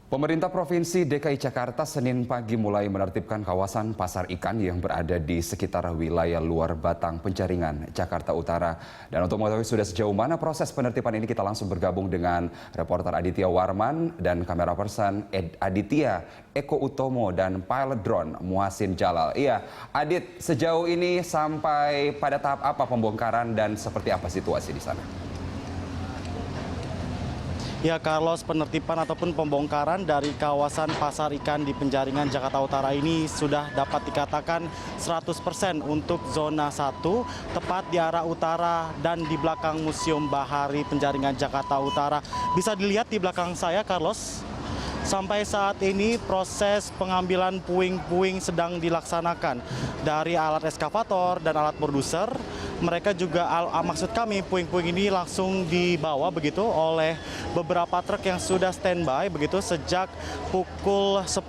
Pemerintah Provinsi DKI Jakarta Senin pagi mulai menertibkan kawasan pasar ikan yang berada di sekitar wilayah luar Batang Penjaringan, Jakarta Utara. Dan untuk mengetahui sudah sejauh mana proses penertiban ini, kita langsung bergabung dengan reporter Aditya Warman dan kamera person Aditya Eko Utomo dan pilot drone Muhasin Jalal. Iya, Adit, sejauh ini sampai pada tahap apa pembongkaran dan seperti apa situasi di sana? Ya, Carlos, penertiban ataupun pembongkaran dari kawasan pasar ikan di Penjaringan, Jakarta Utara ini sudah dapat dikatakan 100% untuk zona 1, tepat di arah utara dan di belakang Museum Bahari Penjaringan, Jakarta Utara. Bisa dilihat di belakang saya, Carlos. Sampai saat ini proses pengambilan puing-puing sedang dilaksanakan dari alat eskavator dan alat produser. Mereka juga, maksud kami, puing-puing ini langsung dibawa begitu oleh beberapa truk yang sudah standby begitu sejak pukul 10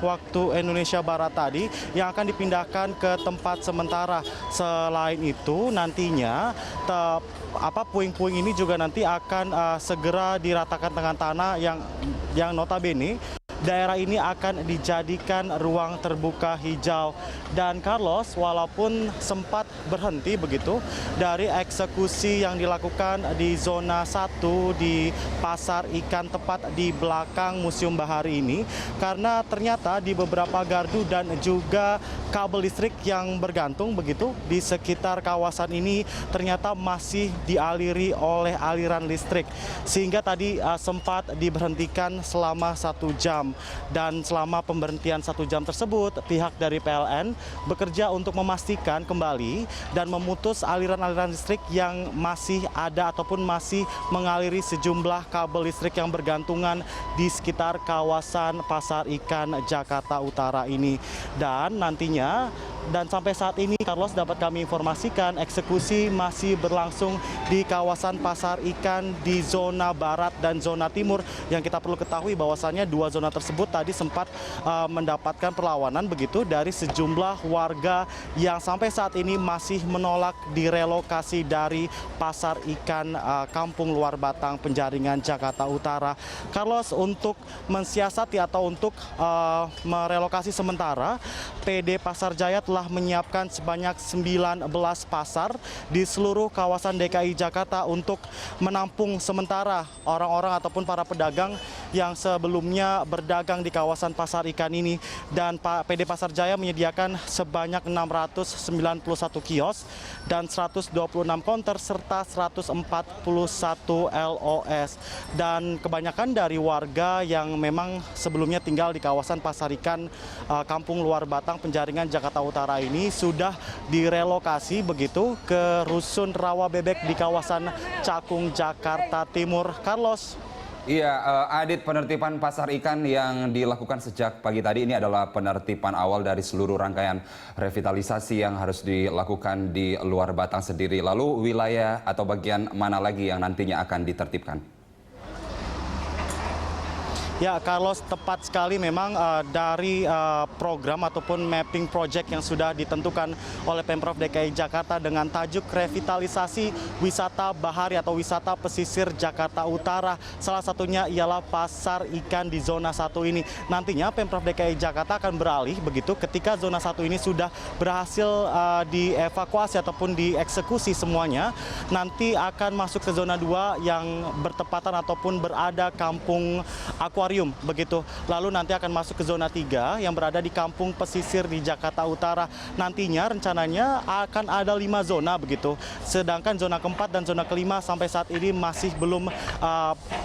waktu Indonesia Barat tadi, yang akan dipindahkan ke tempat sementara. Selain itu nantinya puing-puing ini juga nanti akan segera diratakan dengan tanah yang notabene daerah ini akan dijadikan ruang terbuka hijau. Dan Carlos, walaupun sempat berhenti begitu dari eksekusi yang dilakukan di zona 1 di pasar ikan tepat di belakang Museum Bahari ini, karena ternyata di beberapa gardu dan juga kabel listrik yang bergantung begitu di sekitar kawasan ini ternyata masih dialiri oleh aliran listrik, sehingga tadi sempat diberhentikan selama 1 jam. Dan selama pemberhentian 1 jam tersebut, pihak dari PLN bekerja untuk memastikan kembali dan memutus aliran-aliran listrik yang masih ada ataupun masih mengaliri sejumlah kabel listrik yang bergantungan di sekitar kawasan pasar ikan Jakarta Utara ini. Dan nantinya, dan sampai saat ini, Carlos, dapat kami informasikan eksekusi masih berlangsung di kawasan pasar ikan di zona barat dan zona timur. Yang kita perlu ketahui bahwasannya dua zona tersebut tadi sempat mendapatkan perlawanan begitu dari sejumlah warga yang sampai saat ini masih menolak direlokasi dari pasar ikan Kampung Luar Batang Penjaringan, Jakarta Utara. Carlos, untuk mensiasati atau untuk merelokasi sementara, PD Pasar Jaya telah menyiapkan sebanyak 19 pasar di seluruh kawasan DKI Jakarta untuk menampung sementara orang-orang ataupun para pedagang yang sebelumnya berdagang di kawasan pasar ikan ini. Dan PD Pasar Jaya menyediakan sebanyak 691 kios dan 126 konter serta 141 LOS. Dan kebanyakan dari warga yang memang sebelumnya tinggal di kawasan pasar ikan Kampung Luar Batang Penjaringan, Jakarta Utara ini sudah direlokasi begitu ke Rusun Rawa Bebek di kawasan Cakung, Jakarta Timur. Carlos. Iya, Adit, penertiban pasar ikan yang dilakukan sejak pagi tadi ini adalah penertiban awal dari seluruh rangkaian revitalisasi yang harus dilakukan di luar Batang sendiri. Lalu wilayah atau bagian mana lagi yang nantinya akan ditertibkan? Ya, Carlos, tepat sekali memang dari program ataupun mapping project yang sudah ditentukan oleh Pemprov DKI Jakarta dengan tajuk revitalisasi wisata bahari atau wisata pesisir Jakarta Utara. Salah satunya ialah pasar ikan di zona 1 ini. Nantinya Pemprov DKI Jakarta akan beralih begitu ketika zona 1 ini sudah berhasil dievakuasi ataupun dieksekusi semuanya. Nanti akan masuk ke zona 2 yang bertepatan ataupun berada Kampung Akuarium begitu. Lalu nanti akan masuk ke zona 3 yang berada di Kampung Pesisir di Jakarta Utara. Nantinya rencananya akan ada 5 zona begitu. Sedangkan zona keempat dan zona kelima sampai saat ini masih belum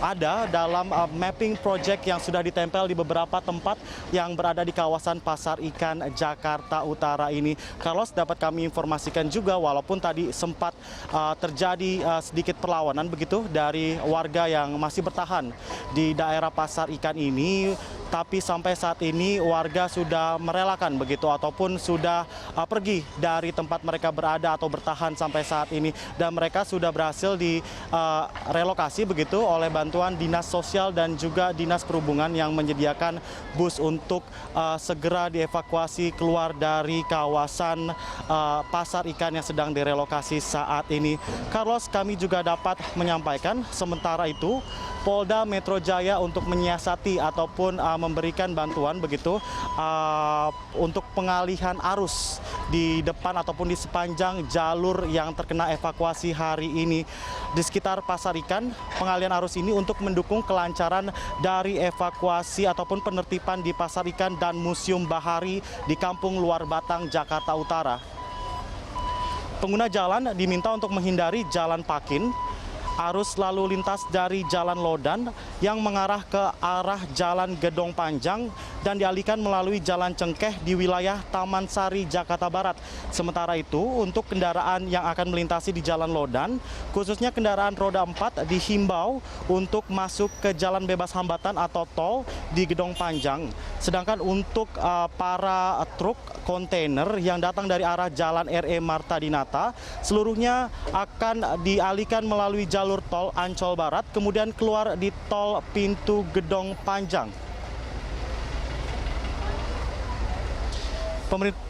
ada dalam mapping project yang sudah ditempel di beberapa tempat yang berada di kawasan pasar ikan Jakarta Utara ini. Carlos, dapat kami informasikan juga walaupun tadi sempat terjadi sedikit perlawanan begitu dari warga yang masih bertahan di daerah pasar ikan ini, tapi sampai saat ini warga sudah merelakan begitu ataupun sudah pergi dari tempat mereka berada atau bertahan sampai saat ini, dan mereka sudah berhasil direlokasi begitu oleh bantuan Dinas Sosial dan juga Dinas Perhubungan yang menyediakan bus untuk segera dievakuasi keluar dari kawasan pasar ikan yang sedang direlokasi saat ini. Carlos, kami juga dapat menyampaikan sementara itu Polda Metro Jaya untuk menyiasati ataupun memberikan bantuan begitu untuk pengalihan arus di depan ataupun di sepanjang jalur yang terkena evakuasi hari ini di sekitar pasar ikan. Pengalihan arus ini untuk mendukung kelancaran dari evakuasi ataupun penertiban di pasar ikan dan Museum Bahari di Kampung Luar Batang, Jakarta Utara. Pengguna jalan diminta untuk menghindari Jalan Pakin, arus lalu lintas dari Jalan Lodan yang mengarah ke arah Jalan Gedong Panjang dan dialihkan melalui Jalan Cengkeh di wilayah Taman Sari, Jakarta Barat. Sementara itu, untuk kendaraan yang akan melintasi di Jalan Lodan, khususnya kendaraan roda 4 dihimbau untuk masuk ke jalan bebas hambatan atau tol di Gedong Panjang. Sedangkan untuk para truk kontainer yang datang dari arah Jalan RE Marta Dinata, seluruhnya akan dialihkan melalui jalur tol Ancol Barat, kemudian keluar di tol pintu Gedong Panjang. Pemerintah